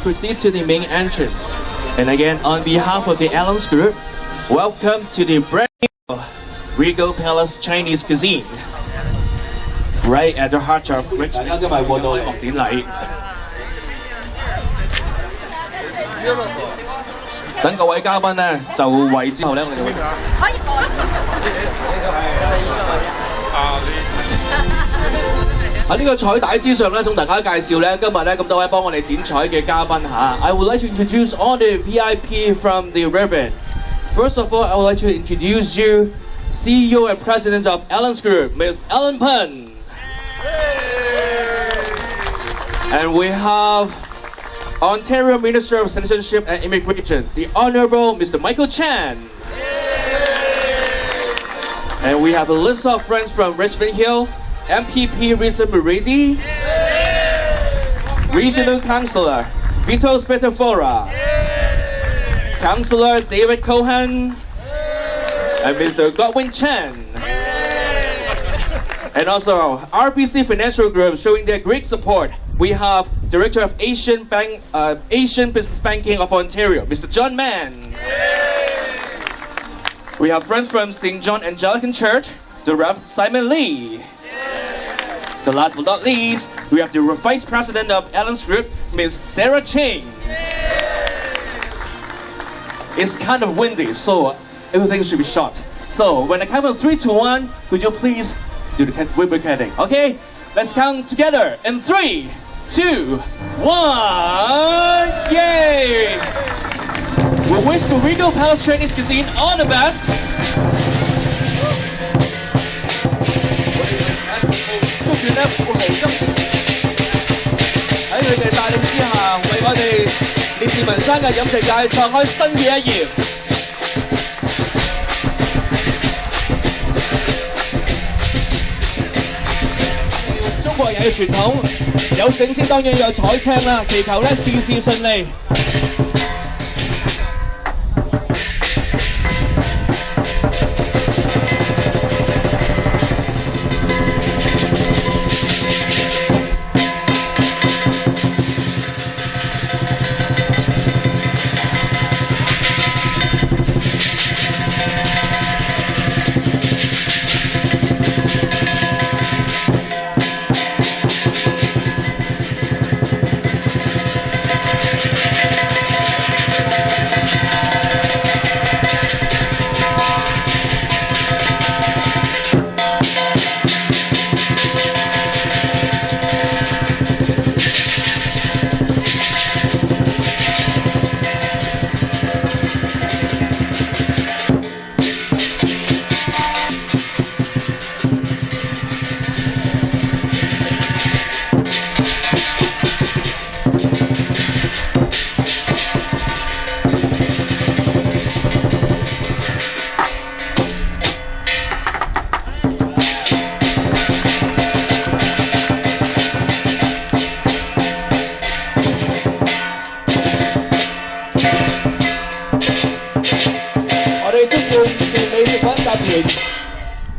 proceed to the main entrance. And again, on behalf of the Allen's Group, welcome to the brand new Regal Palace Chinese Cuisine. Right at the heart of Richmond. 大家今日過到落典禮，等各位嘉賓咧就位之後咧，我哋會可以喺呢個彩帶之上咧，同大家介紹咧，今日咧咁多位幫我哋剪彩嘅嘉賓嚇。I would like to introduce all the VIP from the ribbon. First of all, I would like to introduce you, CEO and President of Allen's Group, Ms. Ellen Pun. And we have Ontario Minister of Citizenship and Immigration, the Honourable Mr. Michael Chan. And we have a list of friends from Richmond Hill, MPP Risa Muridi, Regional Councillor Vito Spatafora, Councillor David Cohen, and Mr. Godwin Chen. And also RBC Financial Group showing their great support. We have Director of Asian Business Banking of Ontario, Mr. John Mann. We have friends from St. John Anglican Church, the Rev. Simon Lee. The last but not least, we have the Vice President of Allen's Group, Ms. Sarah Ching. It's kind of windy, so everything should be short. So when I count from 3 to 1, could you please do the ribbon cutting? Okay, let's count together in 3, 2, 1. Yay! We wish the Regal Palace Chinese Cuisine all the best. 祝願咧富豪金喺佢哋帶領之下，為我哋烈士文山嘅飲食界創開新嘅一頁。中國人嘅傳統，有醒先當然有彩青啦，祈求咧事事順利。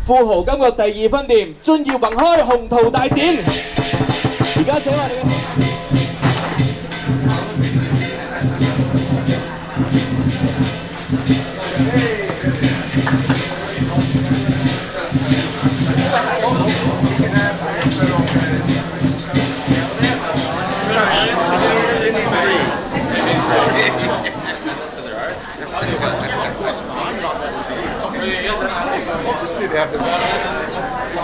富豪金閣第2分店津耀宏開鴻圖大展，而家請我哋嘅。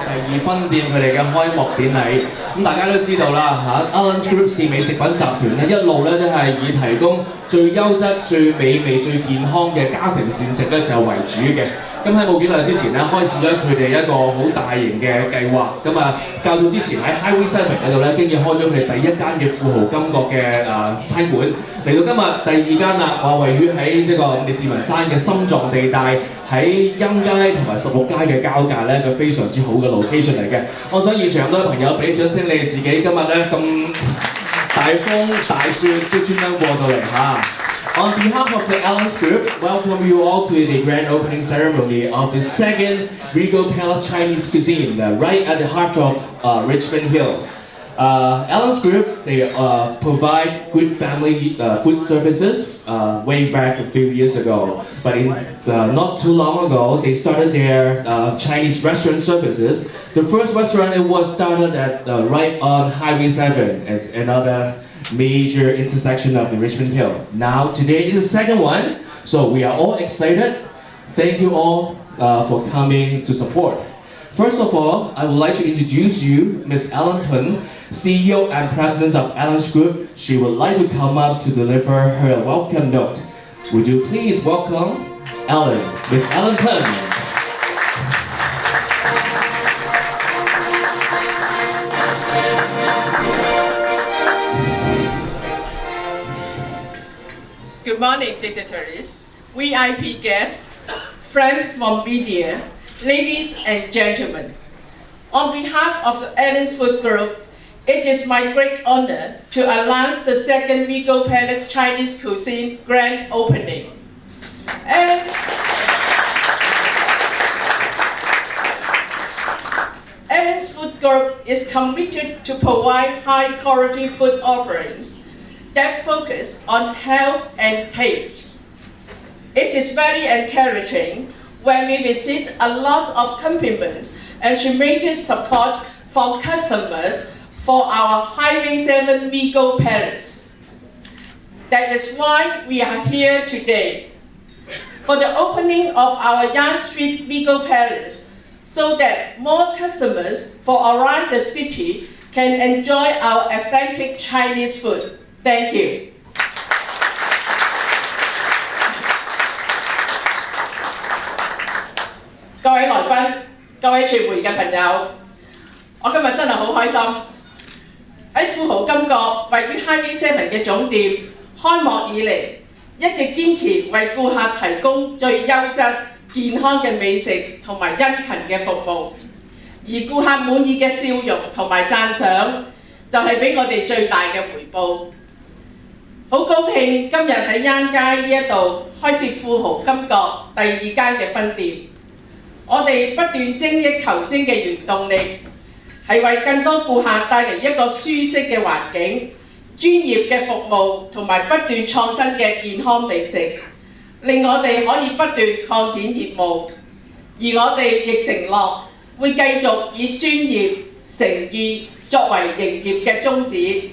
第2分店佢哋嘅開幕典禮，咁大家都知道啦嚇 ，Allen's Group 士美食品集團咧一路咧都係以提供最優質、最美味、最健康嘅家庭膳食咧就為主嘅。咁喺冇幾耐之前咧，開始咗佢哋一個好大型嘅計劃。咁啊，較早之前喺 Highway 7嗰度咧，經已開咗佢哋第1間嘅富豪金閣嘅餐館。嚟到今日第2間啦，話位於喺呢個烈士文山嘅心臟地帶，喺欽街同埋16街嘅交界咧，佢非常之好嘅 location 嚟嘅。我想現場咁多位朋友俾掌聲，你哋自己今日咧咁大風大雪都專登過到嚟嚇。On behalf of the Allen's Group, welcome you all to the grand opening ceremony of the 2nd Regal Palace Chinese Cuisine, right at the heart of Richmond Hill. Alan's Group, they provide good family food services way back a few years ago. But not too long ago, they started their Chinese restaurant services. The first restaurant it was started at right on Highway 7 as another major intersection of the Richmond Hill. Now today is the second one, so we are all excited. Thank you all for coming to support. First of all, I would like to introduce you Ms. Ellen Pun, CEO and President of Alan's Group. She would like to come up to deliver her welcome note. Would you please welcome Ellen, Ms. Ellen Pun. Good morning, dignitaries, VIP guests, friends from media, ladies and gentlemen. On behalf of the Alan's Food Group, it is my great honor to announce the second Regal Palace Chinese Cuisine grand opening. Alan's Food Group is committed to provide high-quality food offerings that focus on health and taste. It is very encouraging when we receive a lot of compliments and tremendous support from customers for our Highway 7 Regal Palace. That is why we are here today for the opening of our Yonge Street Regal Palace, so that more customers from around the city can enjoy our authentic Chinese food. Thank you. 各位來賓、各位傳媒嘅朋友，我今日真係好開心。喺富豪金閣位於 Highway 7嘅總店開幕以嚟，一直堅持為顧客提供最優質、健康嘅美食同埋殷勤嘅服務，而顧客滿意嘅笑容同埋讚賞，就係俾我哋最大嘅回報。好高興今日喺灣街呢一度開設富豪金閣第二間嘅分店。我哋不斷精益求精嘅原動力，係為更多顧客帶嚟一個舒適嘅環境、專業嘅服務同埋不斷創新嘅健康美食，令我哋可以不斷擴展業務。而我哋亦承諾會繼續以專業、誠意作為營業嘅宗旨。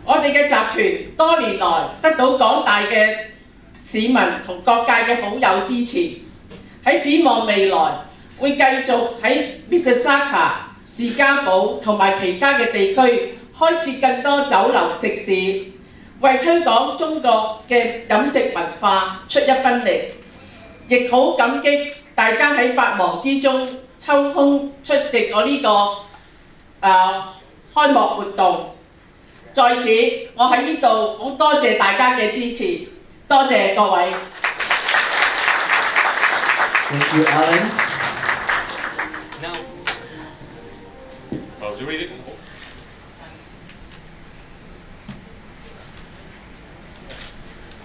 我哋嘅集團多年來得到廣大嘅市民同各界嘅好友支持。喺展望未來，會繼續喺 Mississauga、士嘉堡同埋其他嘅地區開設更多酒樓食肆，為推廣中國嘅飲食文化出一分力。亦好感激大家喺百忙之中抽空出席我呢個開幕活動。在此，我喺呢度好多謝大家嘅支持，多謝各位。Thank you, Alan. Now, oh, to read it.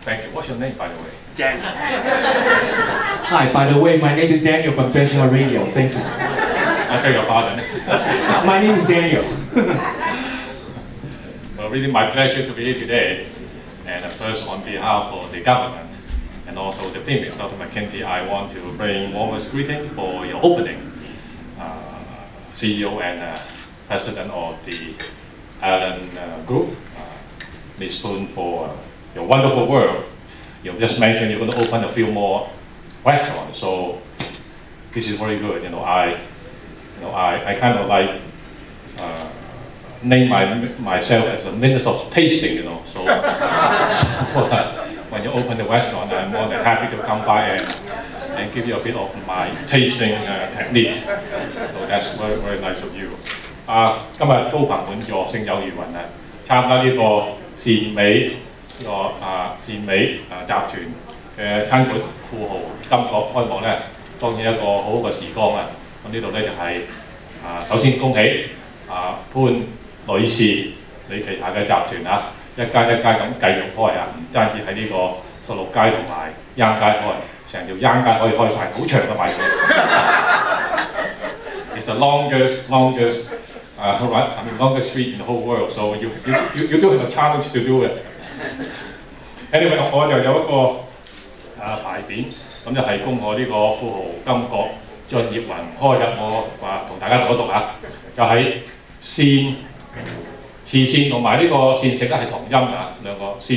Thank you. What's your name, by the way? Daniel. Hi, by the way, my name is Daniel from National Radio. Thank you. I beg your pardon. My name is Daniel. Well, really my pleasure to be here today. And first, on behalf of the government and also the Premier, Dr. McKenty, I want to bring warmest greeting for your opening. CEO and President of the Alan Group, Ms. Poon, for your wonderful work. You just mentioned you're going to open a few more restaurants, so this is very good. I kind of like name myself as a minister of tasting. So when you open the restaurant, I'm more than happy to come by and give you a bit of my tasting technique. So that's very, very nice of you. 今日高朋滿座，勝有餘雲啊！參加呢個善美集團嘅餐館富豪金閣開幕咧，當然一個好好嘅時光啊！咁呢度咧就係首先恭喜潘女士你旗下嘅集團啊，一間一間咁繼續開啊，唔單止喺呢個16街同埋啱街開，成條啱街可以開晒，好長嘅排隊。It's the longest run, I mean, longest street in the whole world. So you do have a challenge to do it. Anyway， 我就有一個牌匾，咁就係恭賀呢個富豪金閣進業雲開日。我話同大家讀一讀啊，就係善慈善同埋呢個善食咧係同音啊，兩個善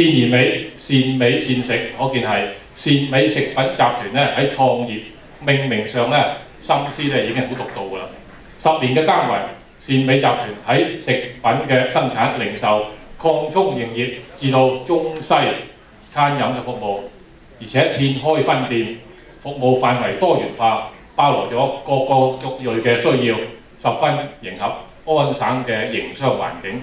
言美善食，可見係善美食品集團咧喺創業命名上咧心思咧已經好獨到㗎啦。10年嘅耕耘，善美集團喺食品嘅生產、零售、擴充營業，至到中西餐飲嘅服務，而且遍開分店，服務範圍多元化，包羅咗各個族裔嘅需要，十分迎合安省嘅營商環境。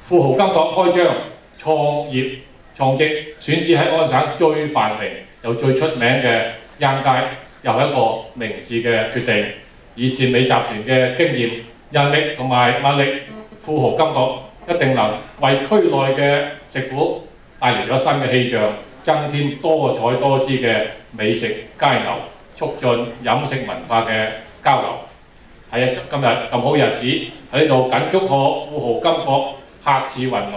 富豪金閣開張創業創職，選址喺安省最繁榮又最出名嘅漾街，又係一個明智嘅決定。以善美集團嘅經驗、人力同埋物力，富豪金閣一定能為區內嘅食府帶嚟咗新嘅氣象，增添多彩多姿嘅美食佳餚，促進飲食文化嘅交流。喺今日咁好日子，喺呢度緊祝賀富豪金閣客似雲來，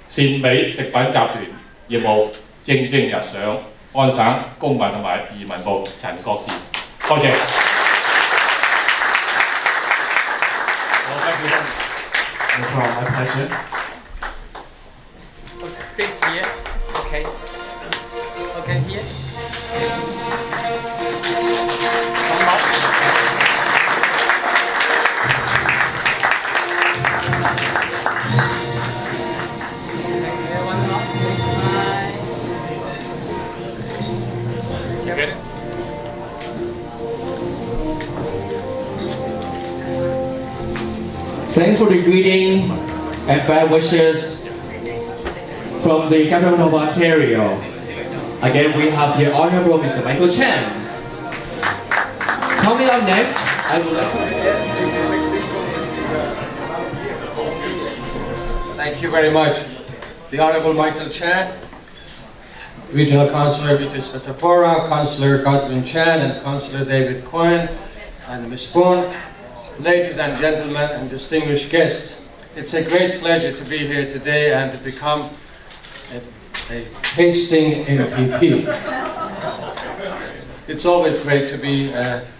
善美食品集團業務蒸蒸日上。安省公民同埋移民部陳國治，多謝。No problem, my pleasure. Please here. Okay. Okay, here. One more. Okay, one more. Please smile. You get it? Thanks for the greeting and best wishes from the government of Ontario. Again, we have the Honorable Mr. Michael Chen. Coming up next, I would like to... Thank you very much. The Honorable Michael Chen, Regional Councillor Vitus Petapora, Councillor Godwin Chan, and Councillor David Cohen, and Ms. Boone. Ladies and gentlemen and distinguished guests, it's a great pleasure to be here today and to become a tasting MPP. It's always great to be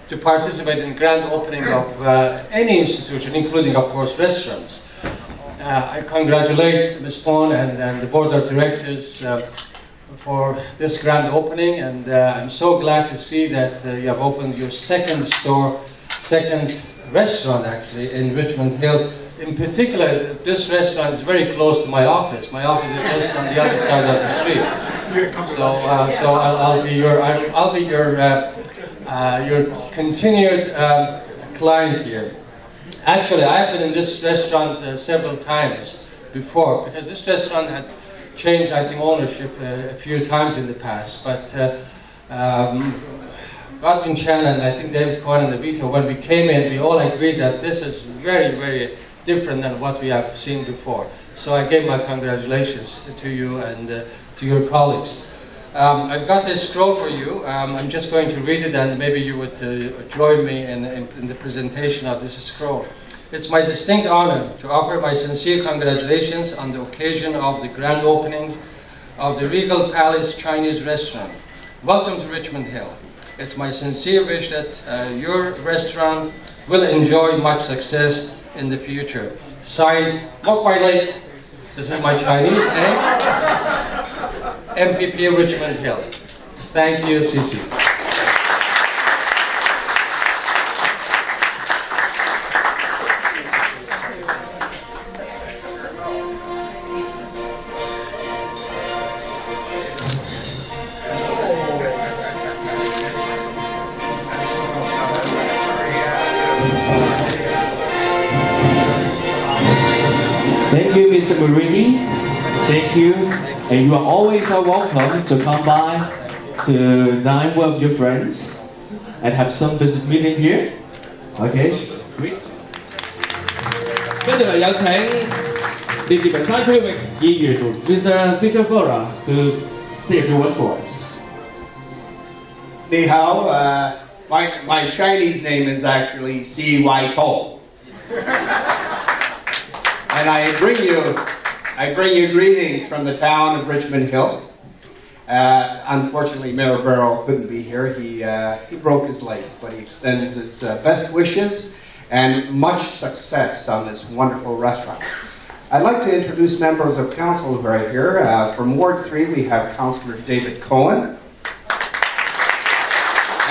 to participate in grand opening of any institution, including, of course, restaurants. I congratulate Ms. Pon and the Board of Directors for this grand opening, and I'm so glad to see that you have opened your second restaurant actually in Richmond Hill. In particular, this restaurant is very close to my office. My office is just on the other side of the street. So I'll be your continued client here. Actually, I've been in this restaurant several times before, because this restaurant had changed, I think, ownership a few times in the past. But Godwin Chan and I think David Cohen and Vito, when we came in, we all agreed that this is very, very different than what we have seen before. So I gave my congratulations to you and to your colleagues. I've got a scroll for you. I'm just going to read it, and maybe you would join me in the presentation of this scroll. It's my distinct honor to offer my sincere congratulations on the occasion of the grand opening of the Regal Palace Chinese restaurant. Welcome to Richmond Hill. It's my sincere wish that your restaurant will enjoy much success in the future. Signed, Mok Pai Lei. This is my Chinese name. MPP Richmond Hill. Thank you, Sisi. Thank you, Mr. Maridi. Thank you. And you are always welcome to come by to dine with your friends and have some business meeting here. Okay, great. 跟住嚟有請嚟自屏山區域議員 Mr. Peter Flora to say a few words for us. 你好， My Chinese name is actually C.Y. Toh. And I bring you greetings from the town of Richmond Hill. Unfortunately, Mayor Barrow couldn't be here. He broke his legs, but he extends his best wishes and much success on this wonderful restaurant. I'd like to introduce members of council who are here. From Ward 3, we have Councillor David Cohen.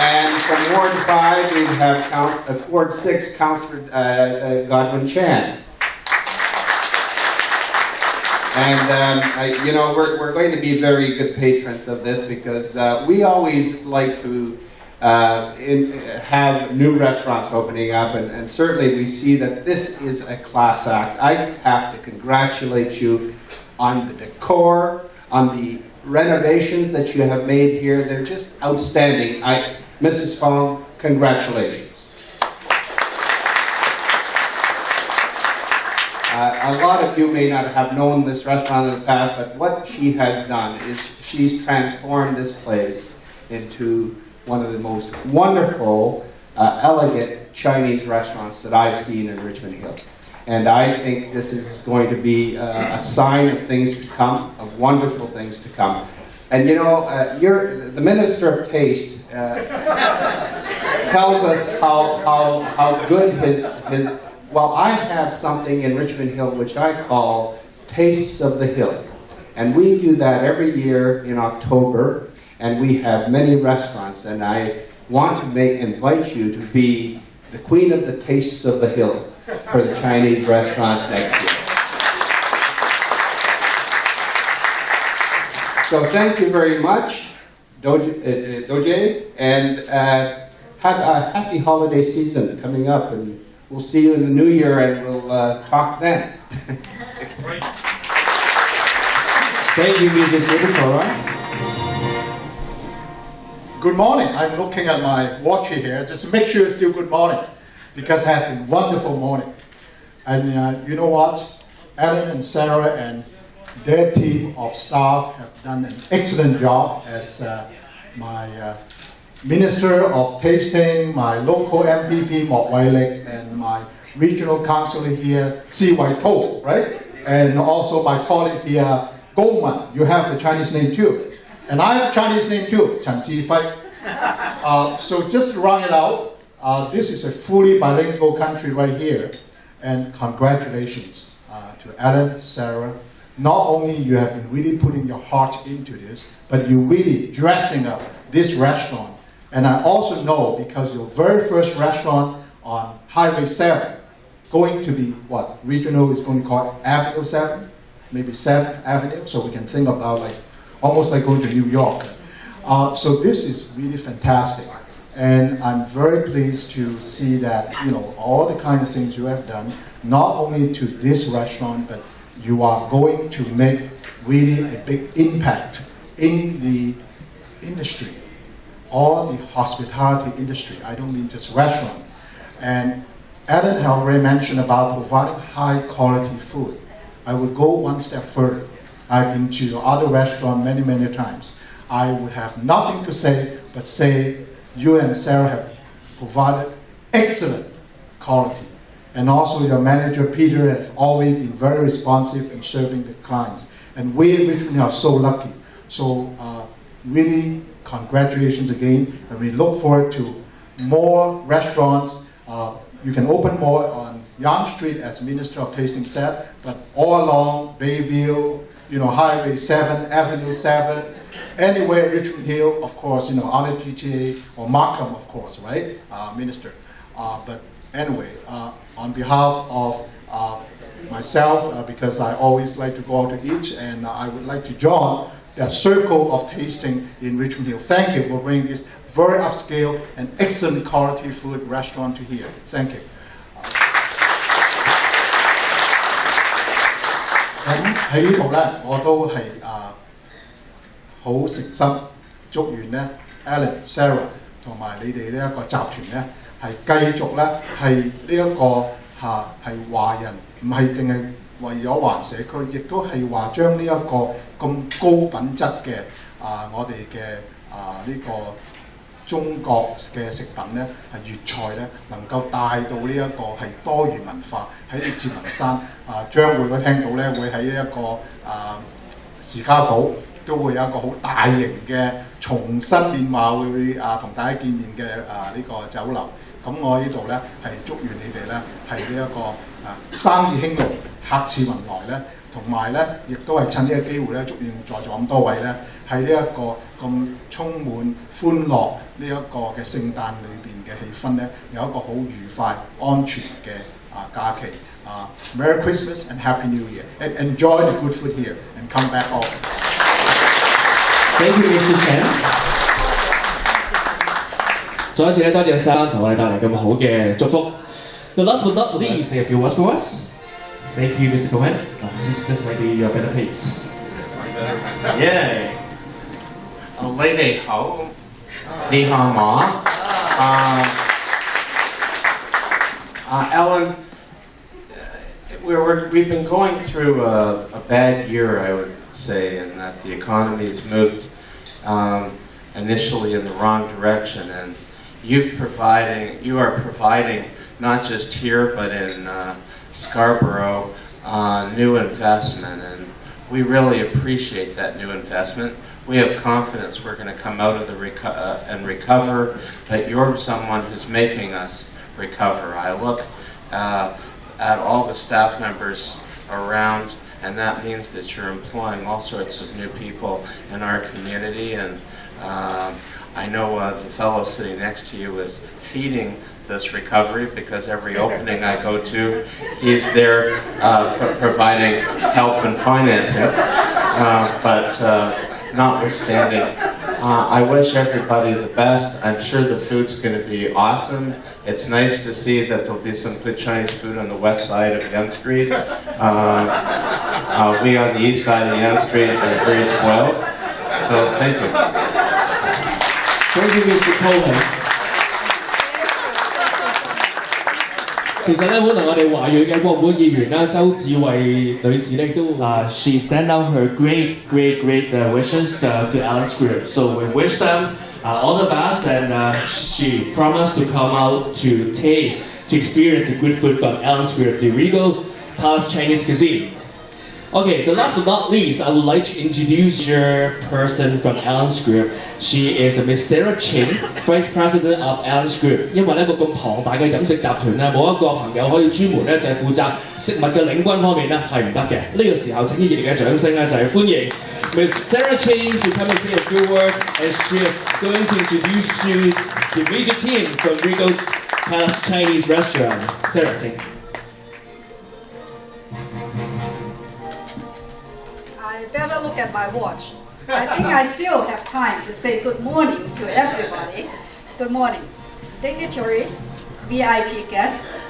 And from Ward 5, we have Ward 6, Councillor Godwin Chan. And, you know, we're going to be very good patrons of this because we always like to have new restaurants opening up, and certainly we see that this is a class act. I have to congratulate you on the decor, on the renovations that you have made here. They're just outstanding. Mrs. Fong, congratulations. A lot of you may not have known this restaurant in the past, but what she has done is she's transformed this place into one of the most wonderful, elegant Chinese restaurants that I've seen in Richmond Hill. And I think this is going to be a sign of things to come, of wonderful things to come. And you know, the Minister of Taste tells us how good his well, I have something in Richmond Hill which I call Tastes of the Hill. And we do that every year in October, and we have many restaurants, and I want to invite you to be the queen of the Tastes of the Hill for the Chinese restaurants next year. So thank you very much, Doje, and have a happy holiday season coming up, and we'll see you in the new year, and we'll talk then. Thank you, Mrs. Nicola. Good morning. I'm looking at my watch here, just to make sure it's still good morning, because it has been a wonderful morning. And you know what? Alan and Sarah and their team of staff have done an excellent job as my Minister of Tasting, my local MPP, Mok Wai-lik, and my regional councillor here, C.Y. Toh, right? And also my colleague here, Goldman. You have the Chinese name too. And I have a Chinese name too, Chen Ji-fai. So just to round it out, this is a fully bilingual country right here. And congratulations to Alan, Sarah. Not only you have been really putting your heart into this, but you're really dressing up this restaurant. And I also know, because your very first restaurant on Highway 7, going to be what? Regional is going to call it Avenue 7? Maybe 7th Avenue, so we can think about like, almost like going to New York. So this is really fantastic. And I'm very pleased to see that, you know, all the kind of things you have done, not only to this restaurant, but you are going to make really a big impact in the industry, all the hospitality industry. I don't mean just restaurant. And Alan had already mentioned about providing high quality food. I would go one step further. I've been to your other restaurant many, many times. I would have nothing to say, but say you and Sarah have provided excellent quality. And also your manager, Peter, has always been very responsive in serving the clients. And we in Richmond are so lucky. So really, congratulations again. And we look forward to more restaurants. You can open more on Yonge Street, as Minister of Tasting said, but all along Bayview, you know, Highway 7, Avenue 7, anywhere in Richmond Hill, of course, you know, other GTA, or Markham, of course, right, Minister. But anyway, on behalf of myself, because I always like to go out to eat, and I would like to join that circle of tasting in Richmond Hill. Thank you for bringing this very upscale and excellent quality food restaurant to here. Thank you. 咁喺呢度咧，我都係好誠心祝願咧 Alan、Sarah 同埋你哋呢一個集團咧，係繼續咧係呢一個係華人，唔係淨係為咗華人社區，亦都係話將呢一個咁高品質嘅我哋嘅呢個中國嘅食品咧係粵菜咧能夠帶到呢一個係多元文化喺捷文山將會我聽到咧會喺呢一個士嘉堡都會有一個好大型嘅重新面貌會同大家見面嘅呢個酒樓。咁我呢度咧係祝願你哋咧係呢一個生意興隆、客似雲來咧，同埋咧亦都係趁呢個機會咧，祝願在座咁多位咧喺呢一個咁充滿歡樂呢一個嘅聖誕裏邊嘅氣氛咧，有一個好愉快、安全嘅假期。Merry Christmas and Happy New Year, and enjoy the good food here, and come back often. Thank you, Mr. Chen。再一次咧，多謝曬同我哋帶嚟咁好嘅祝福。The last but not least, say a few words for us. Thank you, Mr. Cohen. This might be your better place. Yeah. 你哋好，你好嗎？Ellen, we've been going through a bad year, I would say, in that the economy's moved initially in the wrong direction, and you are providing not just here but in Scarborough new investment, and we really appreciate that new investment. We have confidence we're going to come out of the and recover, but you're someone who's making us recover. I look at all the staff members around, and that means that you're employing all sorts of new people in our community, and I know the fellow sitting next to you is feeding this recovery, because every opening I go to, he's there providing help and financing. But notwithstanding, I wish everybody the best. I'm sure the food's going to be awesome. It's nice to see that there'll be some good Chinese food on the west side of Yonge Street. We on the east side of Yonge Street are very spoiled. So thank you. Thank you, Mr. Cohen。其實咧，可能我哋華裔嘅國會議員啦，周志慧女士咧都she sent out her great wishes to Allen's Group. So we wish them all the best, and she promised to come out to experience the good food from Allen's Group, the Regal Palace Chinese cuisine. Okay, the last but not least, I would like to introduce your person from Allen's Group. She is Miss Sarah Ching, Vice President of Allen's Group. 因為呢個咁龐大嘅飲食集團咧，冇一個朋友可以專門咧就係負責食物嘅領軍方面咧係唔得嘅。呢個時候請啲熱烈嘅掌聲咧就係歡迎 Miss Sarah Ching to come and say a few words, and she is going to introduce you to the major team from Regal Palace Chinese Restaurant. Sarah Ching. I better look at my watch. I think I still have time to say good morning to everybody. Good morning, dignitaries, VIP guests,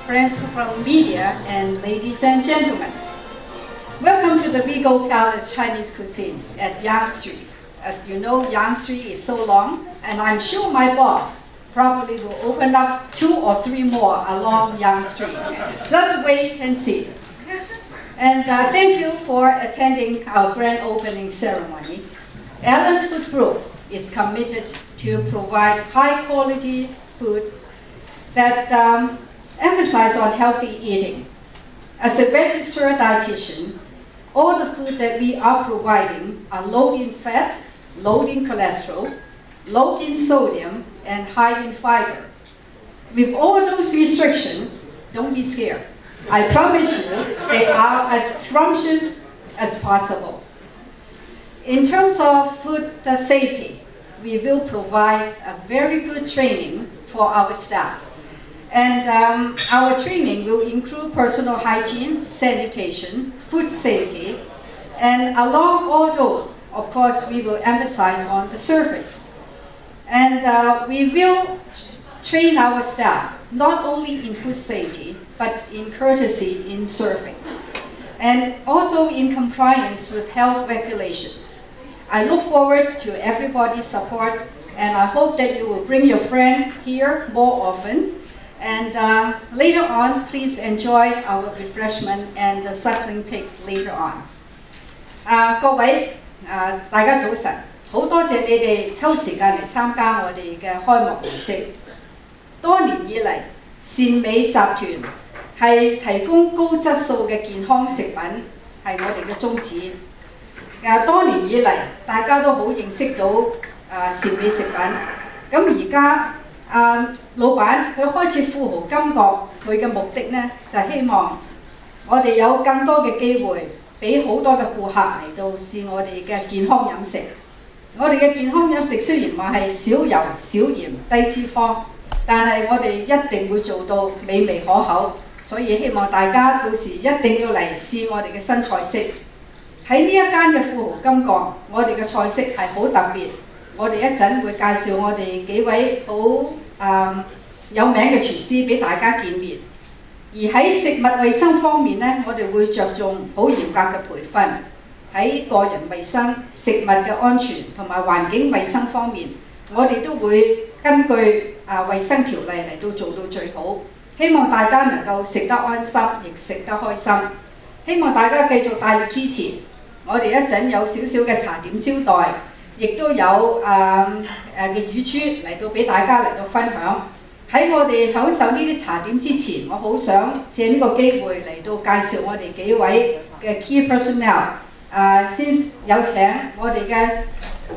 friends from media, and ladies and gentlemen. Welcome to the Regal Palace Chinese cuisine at Yonge Street. As you know, Yonge Street is so long, and I'm sure my boss probably will open up 2 or 3 more along Yonge Street. Just wait and see. And thank you for attending our grand opening ceremony. Allen's Food Group is committed to provide high quality food that emphasize on healthy eating. As a registered dietitian, all the food that we are providing are low in fat, low in cholesterol, low in sodium, and high in fiber. With all those restrictions, don't be scared. I promise you, they are as scrumptious as possible. In terms of food safety, we will provide a very good training for our staff. And our training will include personal hygiene, sanitation, food safety, and along all those, of course, we will emphasize on the service. And we will train our staff not only in food safety, but in courtesy in serving, and also in compliance with health regulations. I look forward to everybody's support, and I hope that you will bring your friends here more often. And later on, please enjoy our refreshment and the suckling pig later on. 各位大家早晨。好多謝你哋抽時間嚟參加我哋嘅開幕儀式。多年以嚟，善美集團係提供高質素嘅健康食品，係我哋嘅宗旨。多年以嚟，大家都好認識到善美食品。咁而家老闆佢開設富豪金閣，佢嘅目的呢就係希望我哋有更多嘅機會，俾好多嘅顧客嚟到試我哋嘅健康飲食。我哋嘅健康飲食雖然話係少油、少鹽、低脂肪，但係我哋一定會做到美味可口。所以希望大家到時一定要嚟試我哋嘅新菜式。喺呢一間嘅富豪金閣，我哋嘅菜式係好特別。我哋一陣會介紹我哋幾位好有名嘅廚師俾大家見面。而喺食物衛生方面呢，我哋會着重好嚴格嘅培訓。喺個人衛生、食物嘅安全同埋環境衛生方面，我哋都會根據衛生條例嚟到做到最好。希望大家能夠食得安心，亦食得開心。希望大家繼續大力支持。我哋一陣有少少嘅茶點招待，亦都有嘅乳豬嚟到俾大家嚟到分享。喺我哋享受呢啲茶點之前，我好想借呢個機會嚟到介紹我哋幾位嘅 key personnel。先有請我哋嘅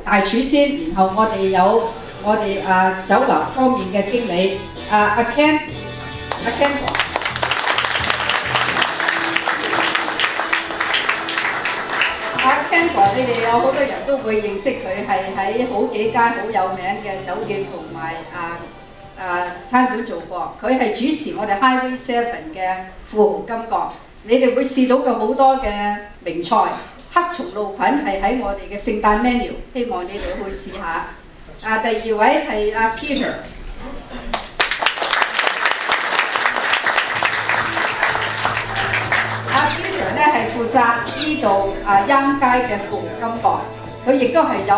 大廚先，然後我哋有我哋酒樓方面嘅經理阿 Ken 哥。Ken 哥，你哋有好多人都會認識佢，係喺好幾間好有名嘅酒店同埋餐館做過。佢係主持我哋 Highway 7嘅富豪金閣，你哋會試到佢好多嘅名菜。黑松露菌係喺我哋嘅聖誕 menu， 希望你哋去試下。第二位係阿 Peter。Peter 咧係負責呢度央街嘅富豪金閣，佢亦都係有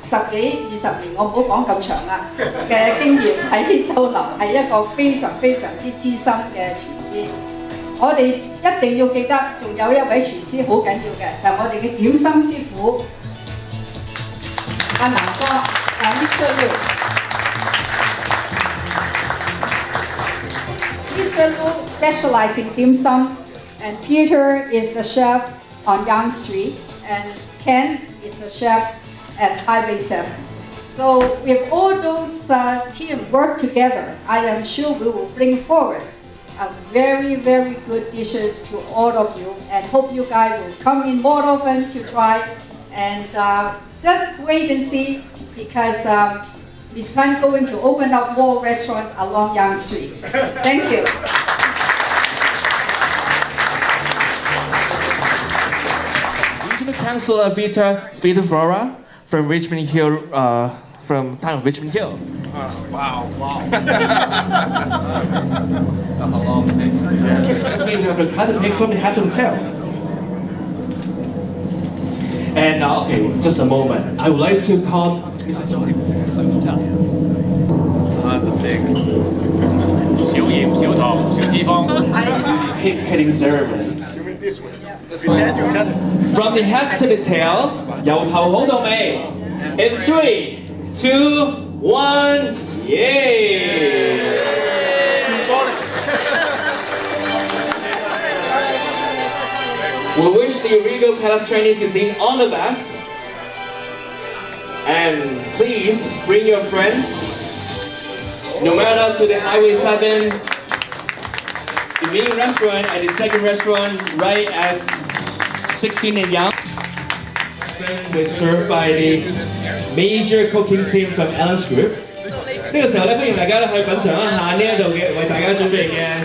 10幾20年，我唔好講咁長啦嘅經驗喺酒樓，係一個非常非常之資深嘅廚師。我哋一定要記得，仲有一位廚師好緊要嘅，就係我哋嘅點心師傅阿南哥Mr. Lu。Mr. Lu specializes in dim sum, and Peter is the chef on Yonge Street, and Ken is the chef at Highway 7. So if all those teams work together, I am sure we will bring forward very, very good dishes to all of you, and hope you guys will come in more often to try, and just wait and see, because Ms. Pan going to open up more restaurants along Yonge Street. Thank you. Regional Councillor Peter Spitaflora from Richmond Hill, from town of Richmond Hill. Wow. That means we have to cut the pig from the head to the tail. And now, okay, just a moment. I would like to call Mr. Johnny. The pig. 少鹽少糖少脂肪。 Pig cutting ceremony. You mean this way? Pretend you cut it. From the head to the tail, 由頭好到尾。In 3, 2, 1, yay! We wish the Regal Palace training cuisine all the best. And please bring your friends, no matter to the Highway 7, the main restaurant and the second restaurant right at 16 and Young. Was served by the major cooking team from Allen's Group. 呢個時候咧，歡迎大家咧去品嚐一下呢一度嘅為大家準備嘅